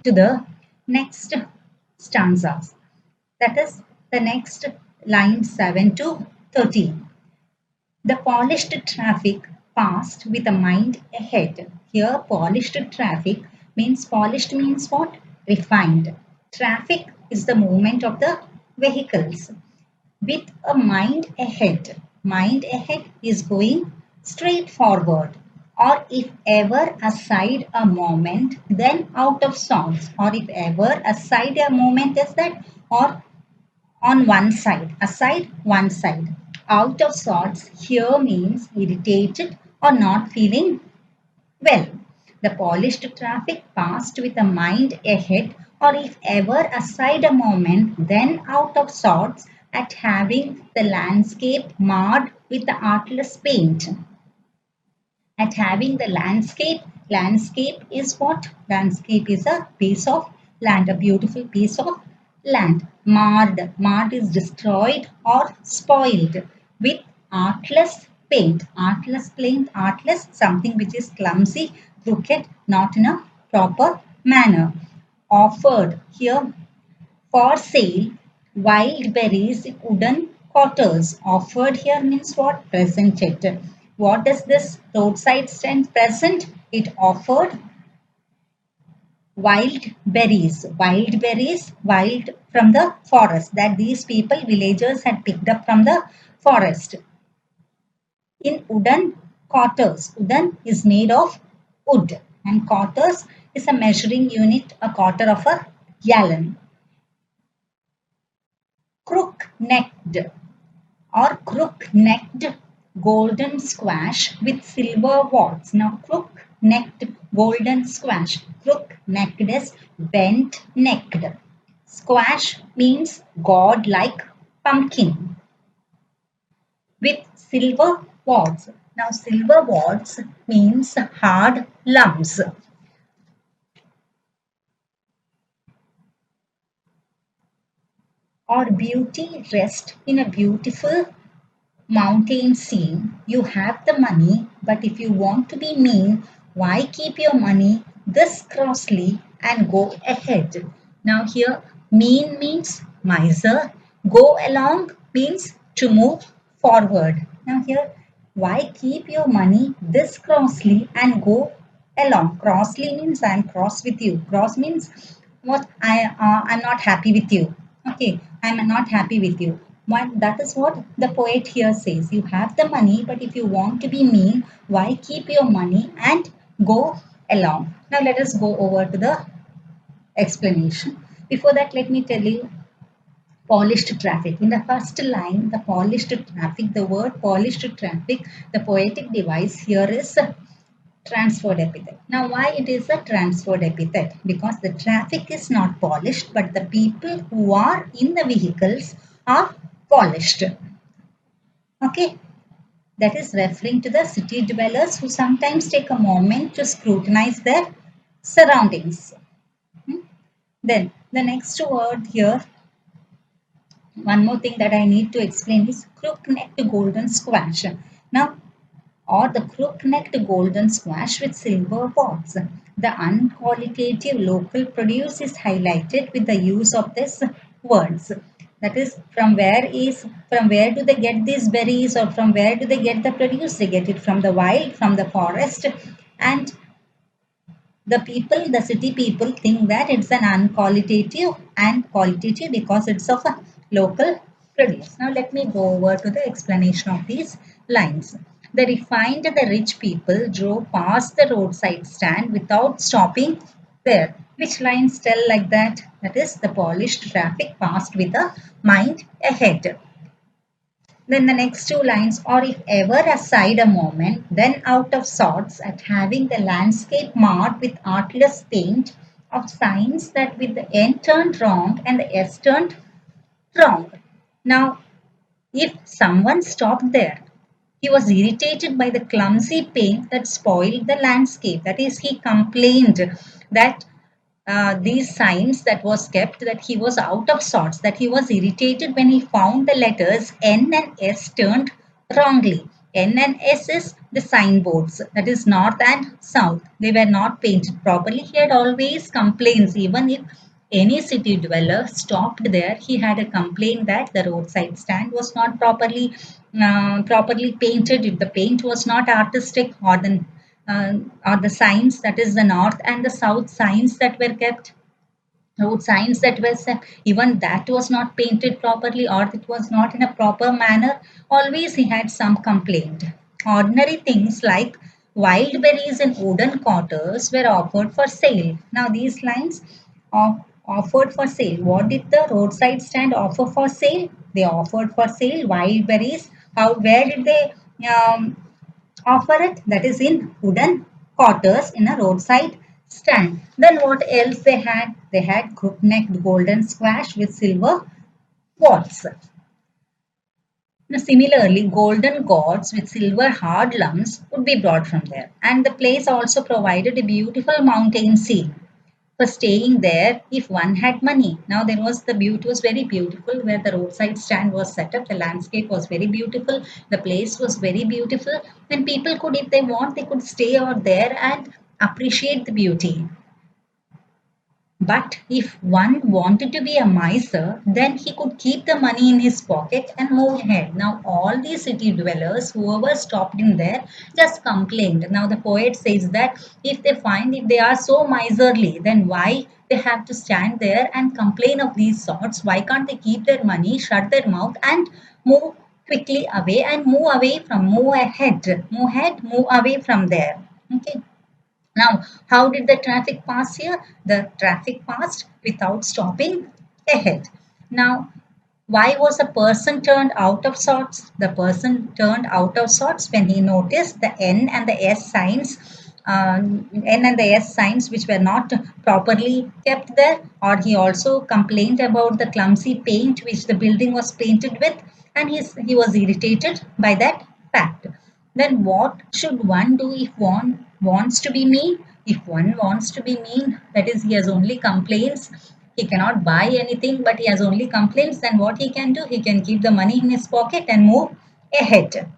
to the next stanzas. That is the next line 7 to 13. The polished traffic passed with a mind ahead. Here, polished traffic means what? Refined. Traffic is the movement of the vehicles with a mind ahead. Mind ahead is going straight forward, or if ever aside a moment, then out of sorts, or if ever aside a moment is that, or on one side, aside one side. Out of sorts here means irritated or not feeling well. The polished traffic passed with a mind ahead, or if ever aside a moment, then out of sorts at having the landscape marred with the artless paint. At having the landscape is what? Landscape is a piece of land, a beautiful piece of land. Marred is destroyed or spoiled with artless paint. Artless, something which is clumsy, crooked, not in a proper manner. Offered here for sale, wild berries in wooden quarters. Offered here means what? Presented. What does this roadside stand present? It offered wild from the forest that these people, villagers, had picked up from the forest. In wooden quarters, wooden is made of wood, and quarters is a measuring unit, a quarter of a gallon. Crook-necked or crook-necked golden squash with silver warts. Now, crook-necked golden squash. Crook-necked is bent-necked. Squash means god-like pumpkin with silver warts. Now, silver warts means hard lumps. Or beauty rest in a beautiful mountain scene. You have the money, but if you want to be mean, why keep your money this crossly and go ahead? Now, here, mean means miser, go along means to move forward. Now, here, why keep your money this crossly and go along? Crossly means I am cross with you. Cross means what? I'm not happy with you. Okay, I'm not happy with you. That is what the poet here says. You have the money, but if you want to be mean, why keep your money and go along? Now let us go over to the explanation. Before that, let me tell you polished traffic. In the first line, the polished traffic, the word polished traffic, the poetic device here is transferred epithet. Now, why it is a transferred epithet? Because the traffic is not polished, but the people who are in the vehicles are polished. Okay, that is referring to the city dwellers who sometimes take a moment to scrutinize their surroundings. Then the next word here, one more thing that I need to explain is crook-necked golden squash. Now, or the crook-necked golden squash with silver pods. The unqualitative local produce is highlighted with the use of these words. That is, from where do they get these berries, or from where do they get the produce? They get it from the wild, from the forest, and the city people think that it's an unqualitative and qualitative because it's of a local produce. Now let me go over to the explanation of these lines. The refined and the rich people drove past the roadside stand without stopping there. Which lines tell like that? That is, the polished traffic passed with a mind ahead. Then the next two lines, or if ever aside a moment, then out of sorts at having the landscape marred with artless paint of signs that with the N turned wrong and the S turned wrong. Now, if someone stopped there, he was irritated by the clumsy paint that spoiled the landscape. That is, he complained that these signs that was kept, that he was out of sorts, that he was irritated when he found the letters N and S turned wrongly. N and S is the signboards, that is north and south. They were not painted properly. He had always complaints, even if any city dweller stopped there, he had a complaint that the roadside stand was not properly painted. If the paint was not artistic, uh, or the signs, that is the north and the south signs that were kept, road signs that were set, even that was not painted properly or it was not in a proper manner, always he had some complaint. Ordinary things like wild berries and wooden quarters were offered for sale. Now these lines are offered for sale. What did the roadside stand offer for sale? They offered for sale wild berries. How, where did they um, offer it? That is in wooden quarters in a roadside stand. Then what else they had? They had crook-necked golden squash with silver quartz. Now, similarly, golden gourds with silver hard lumps would be brought from there. And the place also provided a beautiful mountain scene for staying there if one had money. Now there was the view, it was very beautiful where the roadside stand was set up. The landscape was very beautiful. The place was very beautiful. And people could, if they want, they could stay out there and appreciate the beauty. But if one wanted to be a miser, then he could keep the money in his pocket and move ahead. Now, all these city dwellers, whoever stopped in there, just complained. Now, the poet says that if they are so miserly, then why they have to stand there and complain of these sorts? Why can't they keep their money, shut their mouth, and move quickly away and move ahead, move away from there? Okay. Now, how did the traffic pass here? The traffic passed without stopping ahead. Now, why was a person turned out of sorts? The person turned out of sorts when he noticed the N and the S signs which were not properly kept there, or he also complained about the clumsy paint which the building was painted with, and he was irritated by that fact. Then what should one do if one wants to be mean? If one wants to be mean, that is, he has only complaints, he cannot buy anything, but he has only complaints, then what he can do? He can keep the money in his pocket and move ahead.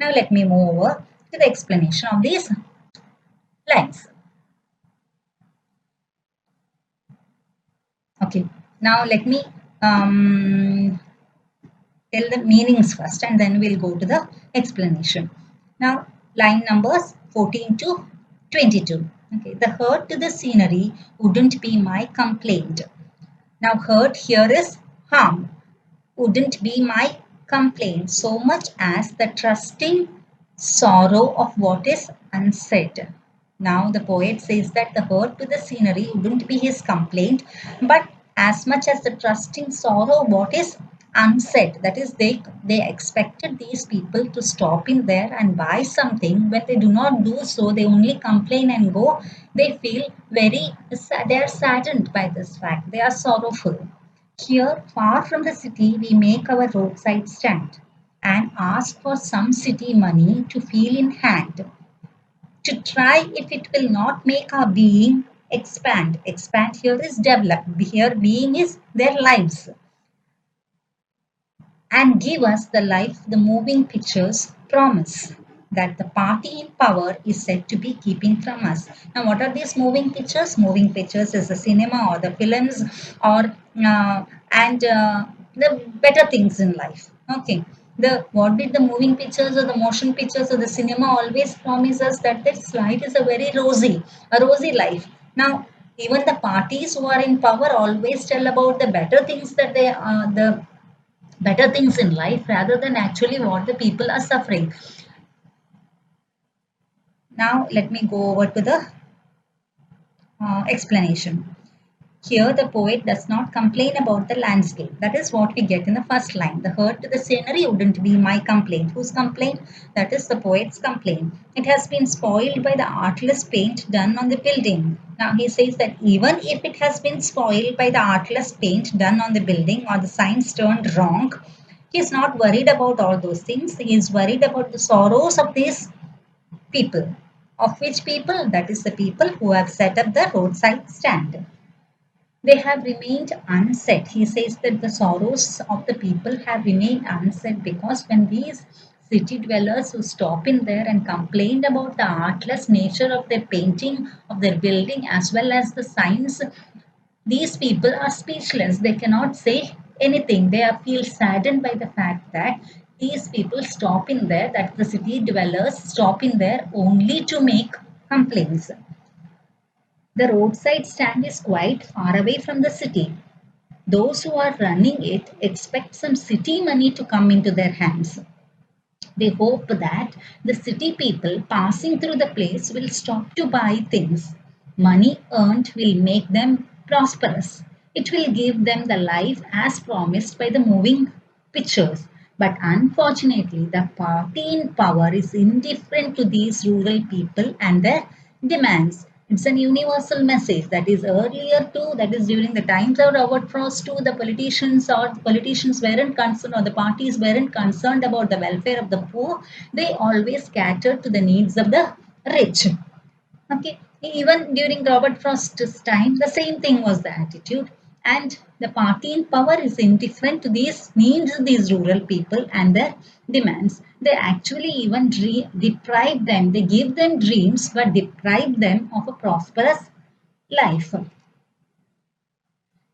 Now let me move over to the explanation of these lines. Okay, now let me tell the meanings first and then we'll go to the explanation. Now, line numbers 14 to 22. Okay, the hurt to the scenery wouldn't be my complaint. Now, hurt here is harm. Wouldn't be my complaint so much as the trusting sorrow of what is unsaid. Now, the poet says that the hurt to the scenery wouldn't be his complaint, but as much as the trusting sorrow of what is unsaid. That is, they expected these people to stop in there and buy something. When they do not do so, they only complain and go. They feel they are saddened by this fact. They are sorrowful. Here, far from the city, we make our roadside stand and ask for some city money to feel in hand, to try if it will not make our being expand. Expand here is develop. Here, being is their lives, and give us the life the moving pictures promise that the party in power is said to be keeping from us. Now, what are these moving pictures? Moving pictures is the cinema or the films or the better things in life. Okay. The what did the moving pictures or the motion pictures or the cinema always promise us? That this life is a rosy life. Now, even the parties who are in power always tell about the better things that the better things in life rather than actually what the people are suffering. Now, let me go over to the explanation. Here, the poet does not complain about the landscape. That is what we get in the first line. The hurt to the scenery wouldn't be my complaint. Whose complaint? That is the poet's complaint. It has been spoiled by the artless paint done on the building. Now, he says that even if it has been spoiled by the artless paint done on the building or the signs turned wrong, he is not worried about all those things. He is worried about the sorrows of these people. Of which people? That is the people who have set up the roadside stand. They have remained unsaid. He says that the sorrows of the people have remained unsaid because when these City dwellers who stop in there and complained about the artless nature of their painting, of their building, as well as the signs, these people are speechless. They cannot say anything. They feel saddened by the fact that these people stop in there, that the city dwellers stop in there only to make complaints. The roadside stand is quite far away from the city. Those who are running it expect some city money to come into their hands. They hope that the city people passing through the place will stop to buy things. Money earned will make them prosperous. It will give them the life as promised by the moving pictures. But unfortunately, the party in power is indifferent to these rural people and their demands. It's an universal message that is earlier too, that is during the times of Robert Frost too, the politicians weren't concerned, or the parties weren't concerned about the welfare of the poor. They always catered to the needs of the rich. Okay, even during Robert Frost's time, the same thing was the attitude. And the party in power is indifferent to these needs of these rural people and their demands. They actually even deprive them, they give them dreams, but deprive them of a prosperous life.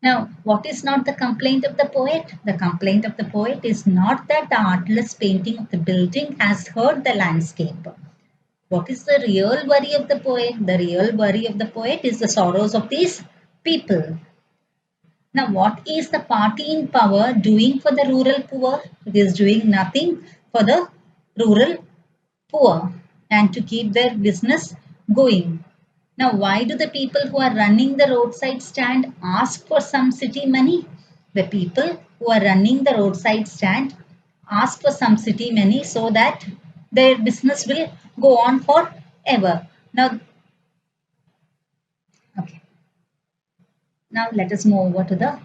Now, what is not the complaint of the poet? The complaint of the poet is not that the artless painting of the building has hurt the landscape. What is the real worry of the poet? The real worry of the poet is the sorrows of these people. Now, what is the party in power doing for the rural poor? It is doing nothing for the rural poor and to keep their business going. Now, why do the people who are running the roadside stand ask for some city money? The people who are running the roadside stand ask for some city money so that their business will go on forever. Now, okay. Now let us move over to the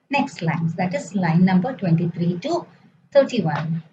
next lines. That is line number 23 to 31.